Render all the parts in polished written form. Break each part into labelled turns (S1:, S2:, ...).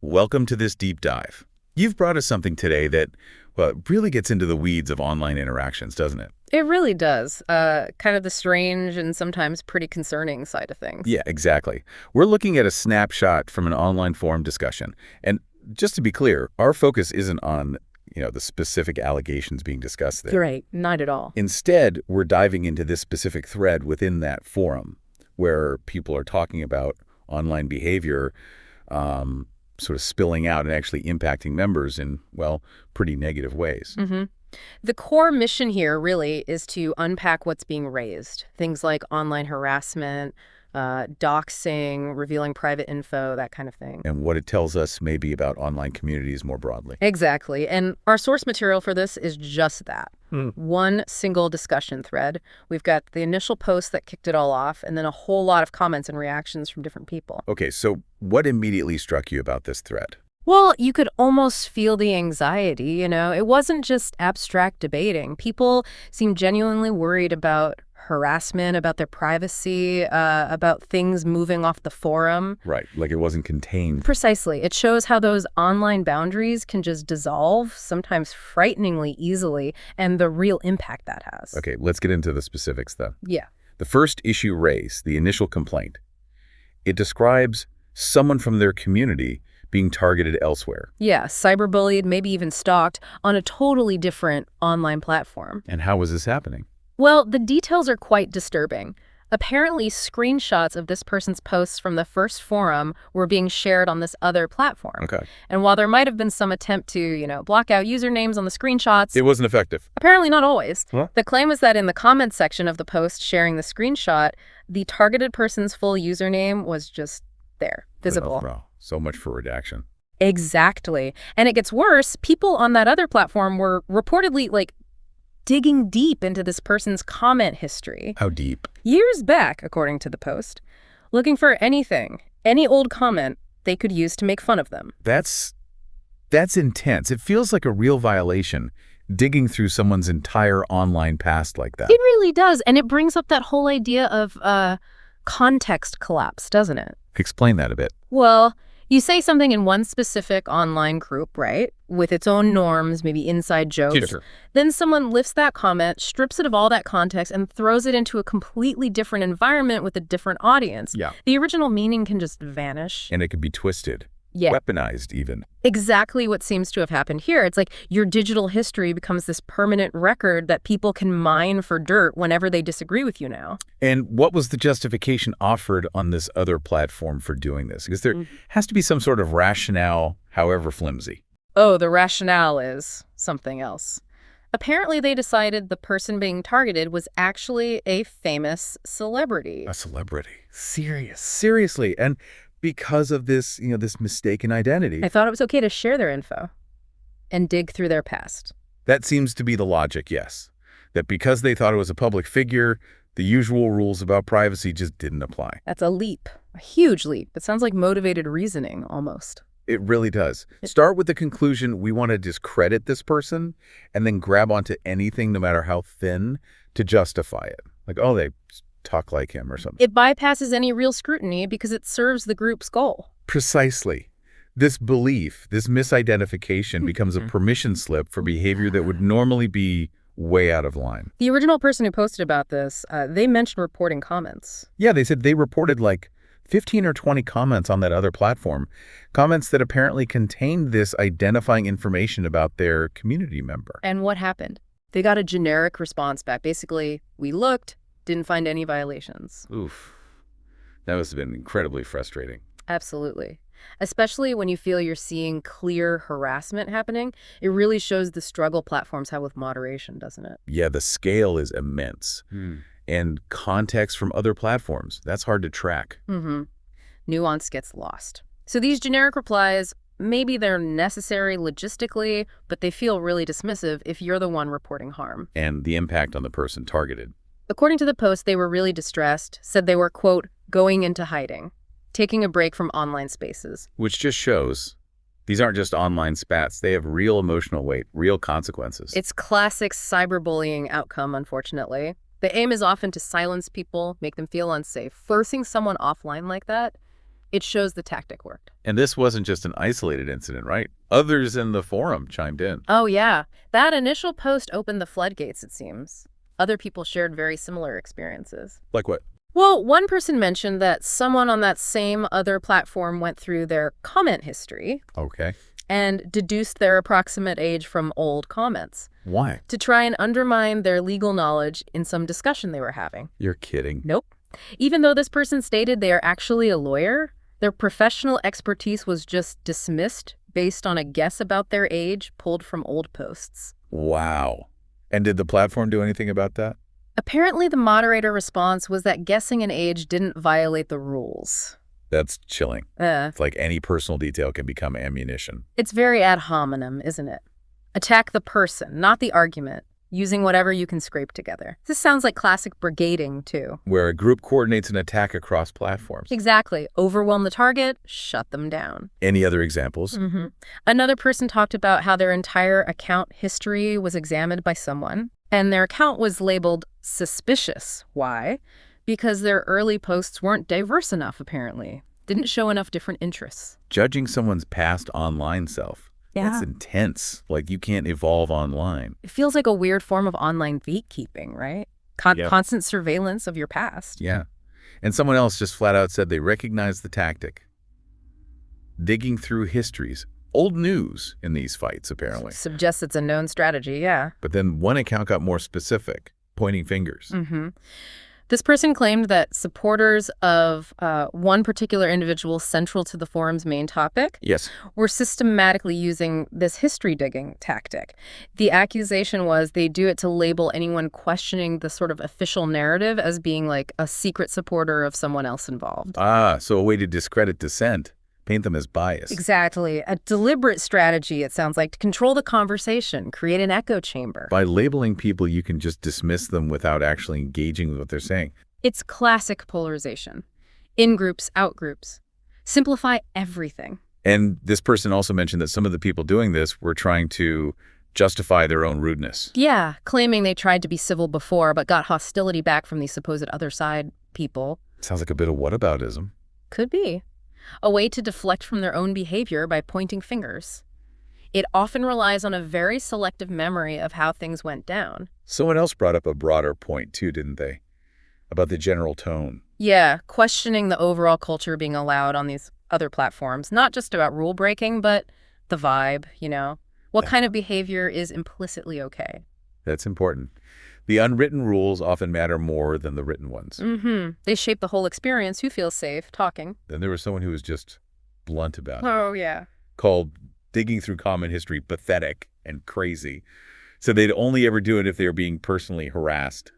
S1: Welcome to this deep dive. You've brought us something today that, well, really gets into the weeds of online interactions, doesn't it?
S2: It really does. Kind of the strange and sometimes pretty concerning side of things.
S1: Yeah, exactly. We're looking at a snapshot from an online forum discussion. And just to be clear, our focus isn't on, the specific allegations being discussed there.
S2: You're right. Not at all.
S1: Instead, we're diving into this specific thread within that forum where people are talking about online behavior sort of spilling out and actually impacting members in, well, pretty negative ways.
S2: Mm-hmm. The core mission here really is to unpack what's being raised. Things like online harassment, doxing, revealing private info, that kind of thing.
S1: And what it tells us maybe about online communities more broadly.
S2: Exactly. And our source material for this is just that. One single discussion thread. We've got the initial post that kicked it all off, and then a whole lot of comments and reactions from different people.
S1: Okay, so what immediately struck you about this thread?
S2: Well, you could almost feel the anxiety, It wasn't just abstract debating. People seemed genuinely worried about harassment, about their privacy, about things moving off the forum.
S1: Right, like it wasn't contained.
S2: Precisely. It shows how those online boundaries can just dissolve, sometimes frighteningly easily, and the real impact that has.
S1: Okay, let's get into the specifics then.
S2: Yeah.
S1: The first issue raised, the initial complaint, it describes someone from their community being targeted elsewhere.
S2: Yeah, cyberbullied, maybe even stalked on a totally different online platform.
S1: And how was this happening?
S2: Well, the details are quite disturbing. Apparently, screenshots of this person's posts from the first forum were being shared on this other platform.
S1: Okay.
S2: And while there might have been some attempt to, block out usernames on the screenshots,
S1: It wasn't effective.
S2: apparently not always.
S1: Huh?
S2: The claim was that in the comments section of the post sharing the screenshot, the targeted person's full username was just there, visible.
S1: Wow, so much for redaction.
S2: Exactly. And it gets worse. People on that other platform were reportedly, digging deep into this person's comment history.
S1: How deep?
S2: Years back, according to the post, looking for anything, any old comment they could use to make fun of them.
S1: That's intense. It feels like a real violation, digging through someone's entire online past like that.
S2: It really does. And it brings up that whole idea of context collapse, doesn't it?
S1: Explain that a bit.
S2: Well, you say something in one specific online group, right, with its own norms, maybe inside jokes.
S1: Sure.
S2: Then someone lifts that comment, strips it of all that context, and throws it into a completely different environment with a different audience.
S1: Yeah.
S2: The original meaning can just vanish.
S1: And it could be twisted.
S2: Yeah.
S1: Weaponized even.
S2: Exactly what seems to have happened here. It's like your digital history becomes this permanent record that people can mine for dirt whenever they disagree with you now.
S1: And what was the justification offered on this other platform for doing this? Because there has to be some sort of rationale, however flimsy.
S2: Oh, the rationale is something else. Apparently, they decided the person being targeted was actually a famous celebrity.
S1: A celebrity. Seriously. And because of this, this mistaken identity.
S2: I thought it was okay to share their info and dig through their past.
S1: That seems to be the logic, yes. That because they thought it was a public figure, the usual rules about privacy just didn't apply.
S2: That's a leap, a huge leap. It sounds like motivated reasoning, almost.
S1: It really does. Start with the conclusion we want to discredit this person and then grab onto anything, no matter how thin, to justify it. Like, oh, they talk like him or something.
S2: It bypasses any real scrutiny because it serves the group's goal.
S1: Precisely. This belief, this misidentification becomes a permission slip for behavior that would normally be way out of line.
S2: The original person who posted about this, they mentioned reporting comments.
S1: Yeah, they said they reported like 15 or 20 comments on that other platform, comments that apparently contained this identifying information about their community member.
S2: And what happened? They got a generic response back. Basically, we looked, didn't find any violations.
S1: Oof. That must have been incredibly frustrating.
S2: Absolutely. Especially when you feel you're seeing clear harassment happening. It really shows the struggle platforms have with moderation, doesn't it?
S1: Yeah, the scale is immense. And context from other platforms, that's hard to track.
S2: Nuance gets lost. So these generic replies, maybe they're necessary logistically, but they feel really dismissive if you're the one reporting harm.
S1: And the impact on the person targeted.
S2: According to the post, they were really distressed, said they were, quote, going into hiding, taking a break from online spaces.
S1: Which just shows these aren't just online spats. They have real emotional weight, real consequences.
S2: It's classic cyberbullying outcome, unfortunately. The aim is often to silence people, make them feel unsafe. Forcing someone offline like that, It shows the tactic worked.
S1: And this wasn't just an isolated incident, right? Others in the forum chimed in.
S2: Oh, yeah. That initial post opened the floodgates, it seems. Other people shared very similar experiences.
S1: Like what?
S2: Well, one person mentioned that someone on that same other platform went through their comment history
S1: Okay.
S2: and deduced their approximate age from old comments
S1: Why?
S2: to try and undermine their legal knowledge in some discussion they were having.
S1: You're kidding.
S2: Nope. Even though this person stated they are actually a lawyer, their professional expertise was just dismissed based on a guess about their age pulled from old posts.
S1: Wow. And did the platform do anything about that?
S2: Apparently, the moderator response was that guessing an age didn't violate the rules.
S1: That's chilling.
S2: Uh,
S1: It's like any personal detail can become ammunition.
S2: it's very ad hominem, isn't it? Attack the person, not the argument, using whatever you can scrape together. This sounds like classic brigading, too.
S1: Where a group coordinates an attack across platforms.
S2: Exactly. Overwhelm the target, shut them down.
S1: Any other examples?
S2: Another person talked about how their entire account history was examined by someone, and their account was labeled suspicious. Why? Because their early posts weren't diverse enough, apparently. Didn't show enough different interests.
S1: Judging someone's past online self. That's intense. Like you can't evolve online.
S2: It feels like a weird form of online gatekeeping, right?
S1: Yep.
S2: Constant surveillance of your past.
S1: Yeah. And someone else just flat out said they recognized the tactic. Digging through histories. Old news in these fights, apparently.
S2: Suggests it's a known strategy, yeah.
S1: But then one account got more specific, pointing fingers.
S2: This person claimed that supporters of one particular individual central to the forum's main topic
S1: Yes.
S2: were systematically using this history digging tactic. The accusation was they do it to label anyone questioning the sort of official narrative as being like a secret supporter of someone else involved.
S1: Ah, so a way to discredit dissent, paint them as biased.
S2: Exactly. A deliberate strategy, it sounds like, to control the conversation, create an echo chamber.
S1: By labeling people, you can just dismiss them without actually engaging with what they're saying.
S2: It's classic polarization. In groups, out groups. Simplify everything.
S1: And this person also mentioned that some of the people doing this were trying to justify their own rudeness.
S2: Yeah, claiming they tried to be civil before but got hostility back from these supposed other side people.
S1: Sounds like a bit of whataboutism.
S2: Could be. A way to deflect from their own behavior by pointing fingers. It often relies on a very selective memory of how things went down.
S1: Someone else brought up a broader point too, didn't they? About the general tone.
S2: Yeah, questioning the overall culture being allowed on these other platforms. Not just about rule breaking, but the vibe, you know? What kind of behavior is implicitly okay?
S1: That's important. The unwritten rules often matter more than the written ones.
S2: They shape the whole experience. Who feels safe talking?
S1: Then there was someone who was just blunt about it.
S2: Oh, yeah.
S1: Called digging through common history pathetic and crazy. So they'd only ever do it if they were being personally harassed,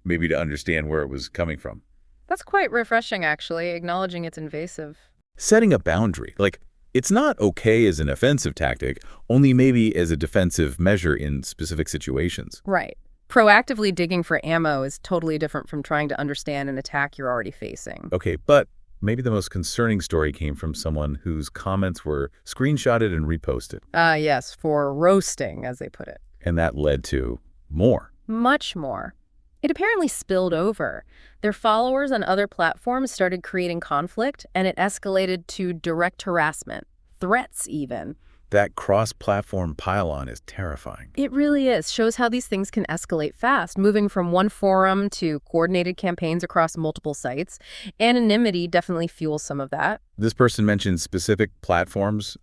S1: maybe to understand where it was coming from.
S2: That's quite refreshing, actually, acknowledging it's invasive.
S1: Setting a boundary. Like, it's not okay as an offensive tactic, only maybe as a defensive measure in specific situations.
S2: Right. Proactively digging for ammo is totally different from trying to understand an attack you're already facing.
S1: Okay, but maybe the most concerning story came from someone whose comments were screenshotted and reposted.
S2: Yes, for roasting, as they put it.
S1: And that led to more.
S2: Much more. It apparently spilled over. Their followers on other platforms started creating conflict, and it escalated to direct harassment, threats even.
S1: That cross-platform pile-on is terrifying.
S2: It really is. Shows how these things can escalate fast, moving from one forum to coordinated campaigns across multiple sites. Anonymity definitely fuels some of that.
S1: This person mentioned specific platforms,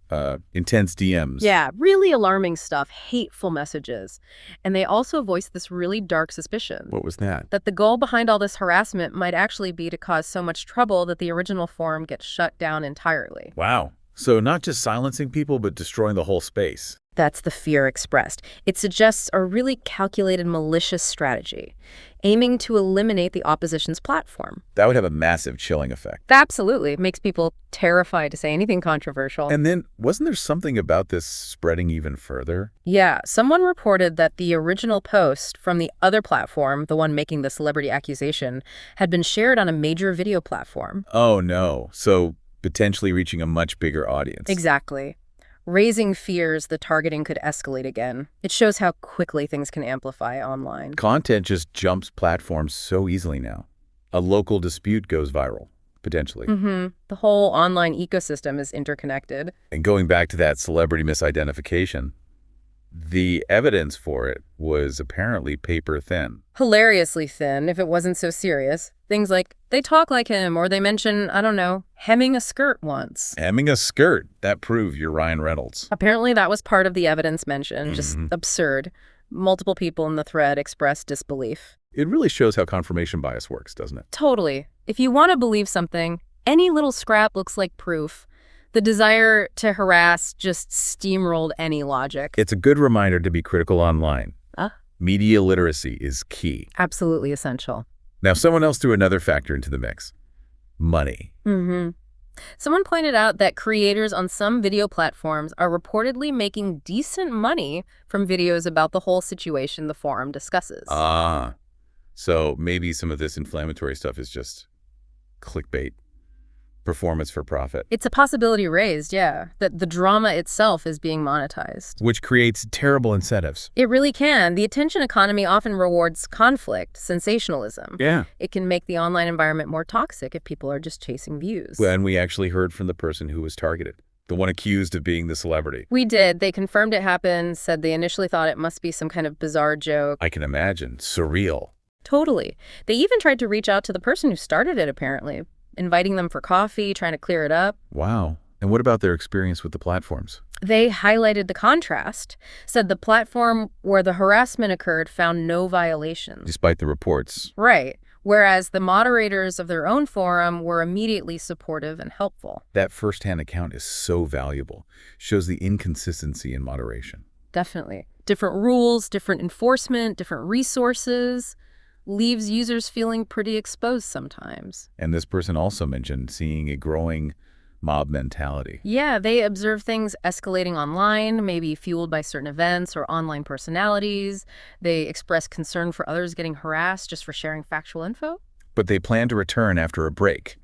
S1: intense DMs.
S2: Yeah, really alarming stuff, hateful messages. And they also voiced this really dark suspicion.
S1: What was that?
S2: That the goal behind all this harassment might actually be to cause so much trouble that the original forum gets shut down entirely.
S1: Wow. So not just silencing people, but destroying the whole space.
S2: That's the fear expressed. It suggests a really calculated malicious strategy, aiming to eliminate the opposition's platform.
S1: That would have a massive chilling effect.
S2: Absolutely. It makes people terrified to say anything controversial.
S1: And then, wasn't there something about this spreading even further?
S2: Yeah, someone reported that the original post from the other platform, the one making the celebrity accusation, had been shared on a major video platform.
S1: Oh, no. So potentially reaching a much bigger audience.
S2: Exactly. Raising fears the targeting could escalate again. It shows how quickly things can amplify online.
S1: Content just jumps platforms so easily now. A local dispute goes viral. potentially.
S2: The whole online ecosystem is interconnected.
S1: And going back to that celebrity misidentification, the evidence for it was apparently paper thin.
S2: Hilariously thin if it wasn't so serious. Things like, they talk like him, or they mention, I don't know, hemming a skirt once.
S1: Hemming a skirt, that proved you're Ryan Reynolds.
S2: Apparently that was part of the evidence mentioned. Just absurd. Multiple people in the thread expressed disbelief.
S1: It really shows how confirmation bias works, doesn't it?
S2: Totally. If you want to believe something, any little scrap looks like proof. The desire to harass just steamrolled any logic.
S1: It's a good reminder to be critical online. Media literacy is key.
S2: Absolutely essential.
S1: Now, someone else threw another factor into the mix. Money.
S2: Someone pointed out that creators on some video platforms are reportedly making decent money from videos about the whole situation the forum discusses.
S1: So maybe some of this inflammatory stuff is just clickbait, performance for profit.
S2: It's a possibility raised, yeah, that the drama itself is being monetized.
S1: Which creates terrible incentives.
S2: It really can. The attention economy often rewards conflict, sensationalism.
S1: Yeah.
S2: It can make the online environment more toxic if people are just chasing views.
S1: Well, and we actually heard from the person who was targeted, the one accused of being the celebrity.
S2: We did. They confirmed it happened, said they initially thought it must be some kind of bizarre joke.
S1: I can imagine. Surreal.
S2: Totally. They even tried to reach out to the person who started it, apparently, inviting them for coffee, trying to clear it up.
S1: Wow. And what about their experience with the platforms?
S2: They highlighted the contrast, said the platform where the harassment occurred found no violations.
S1: Despite the reports.
S2: Right. Whereas the moderators of their own forum were immediately supportive and helpful.
S1: That first-hand account is so valuable. Shows the inconsistency in moderation.
S2: Definitely. Different rules, different enforcement, different resources. Leaves users feeling pretty exposed sometimes.
S1: And this person also mentioned seeing a growing mob mentality.
S2: Yeah, they observe things escalating online, maybe fueled by certain events or online personalities. They express concern for others getting harassed just for sharing factual info.
S1: But they plan to return after a break.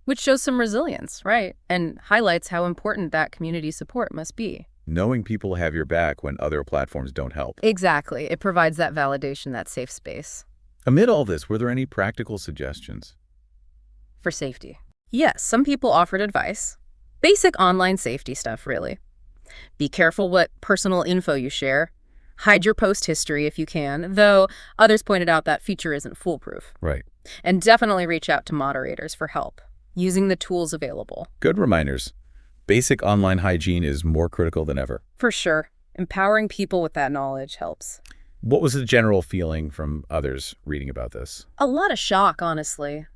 S2: Which shows some resilience, right? And highlights how important that community support must be.
S1: Knowing people have your back when other platforms don't help.
S2: Exactly. It provides that validation, that safe space.
S1: Amid all this, were there any practical suggestions?
S2: For safety. Yes, some people offered advice. Basic online safety stuff, really. Be careful what personal info you share. Hide your post history if you can, though others pointed out that feature isn't foolproof.
S1: Right.
S2: And definitely reach out to moderators for help, using the tools available.
S1: Good reminders. Basic online hygiene is more critical than ever.
S2: For sure. Empowering people with that knowledge helps.
S1: What was the general feeling from others reading about this?
S2: A lot of shock, honestly.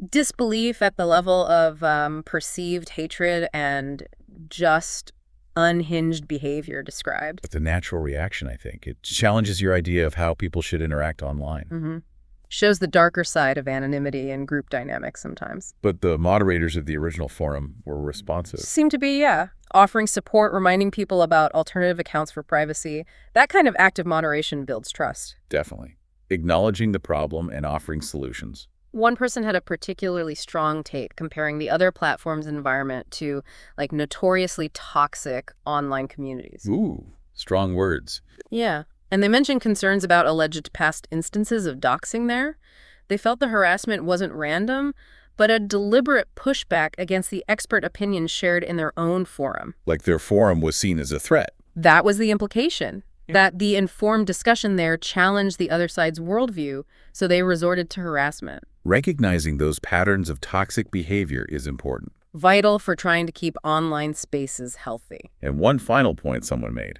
S2: Disbelief at the level of perceived hatred and just unhinged behavior described.
S1: It's a natural reaction, I think. It challenges your idea of how people should interact online.
S2: Shows the darker side of anonymity and group dynamics sometimes.
S1: But the moderators of the original forum were responsive.
S2: Seem to be, yeah. Offering support, reminding people about alternative accounts for privacy. That kind of active moderation builds trust.
S1: Definitely. Acknowledging the problem and offering solutions.
S2: One person had a particularly strong take comparing the other platform's environment to, like, notoriously toxic online communities.
S1: Ooh, strong words.
S2: Yeah. And they mentioned concerns about alleged past instances of doxing there. They felt the harassment wasn't random, but a deliberate pushback against the expert opinions shared in their own forum.
S1: Like their forum was seen as a threat.
S2: That was the implication, that the informed discussion there challenged the other side's worldview, so they resorted to harassment.
S1: Recognizing those patterns of toxic behavior is important.
S2: Vital for trying to keep online spaces healthy.
S1: And one final point someone made.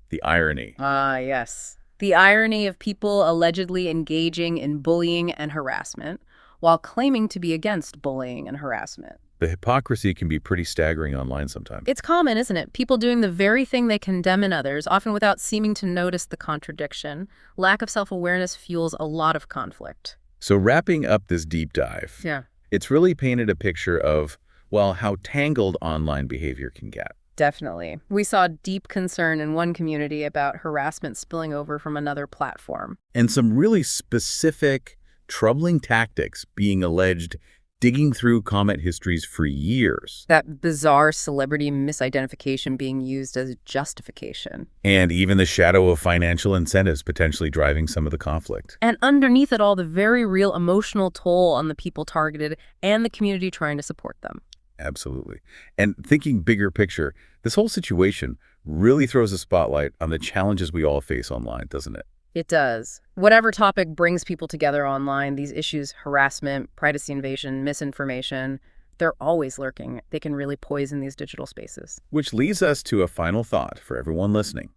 S1: The irony.
S2: Yes. The irony of people allegedly engaging in bullying and harassment while claiming to be against bullying and harassment.
S1: The hypocrisy can be pretty staggering online sometimes.
S2: It's common, isn't it? People doing the very thing they condemn in others, often without seeming to notice the contradiction. Lack of self-awareness fuels a lot of conflict.
S1: So wrapping up this deep dive, it's really painted a picture of, well, how tangled online behavior can get.
S2: Definitely. We saw deep concern in one community about harassment spilling over from another platform.
S1: And some really specific, troubling tactics being alleged digging through comment histories for years.
S2: That bizarre celebrity misidentification being used as justification.
S1: And even the shadow of financial incentives potentially driving some of the conflict.
S2: And underneath it all, the very real emotional toll on the people targeted and the community trying to support them.
S1: Absolutely. And thinking bigger picture, this whole situation really throws a spotlight on the challenges we all face online, doesn't it?
S2: It does. Whatever topic brings people together online, these issues, harassment, privacy invasion, misinformation, they're always lurking. They can really poison these digital spaces.
S1: Which leads us to a final thought for everyone listening.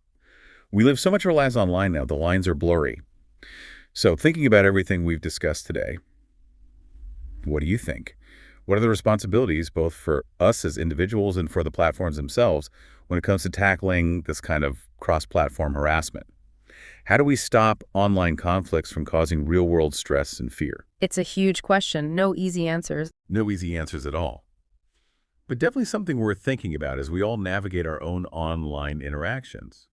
S1: We live so much our lives online now, the lines are blurry. So thinking about everything we've discussed today, what do you think? What are the responsibilities both for us as individuals and for the platforms themselves when it comes to tackling this kind of cross-platform harassment? How do we stop online conflicts from causing real-world stress and fear?
S2: It's a huge question. No easy answers.
S1: No easy answers at all. But definitely something worth thinking about as we all navigate our own online interactions.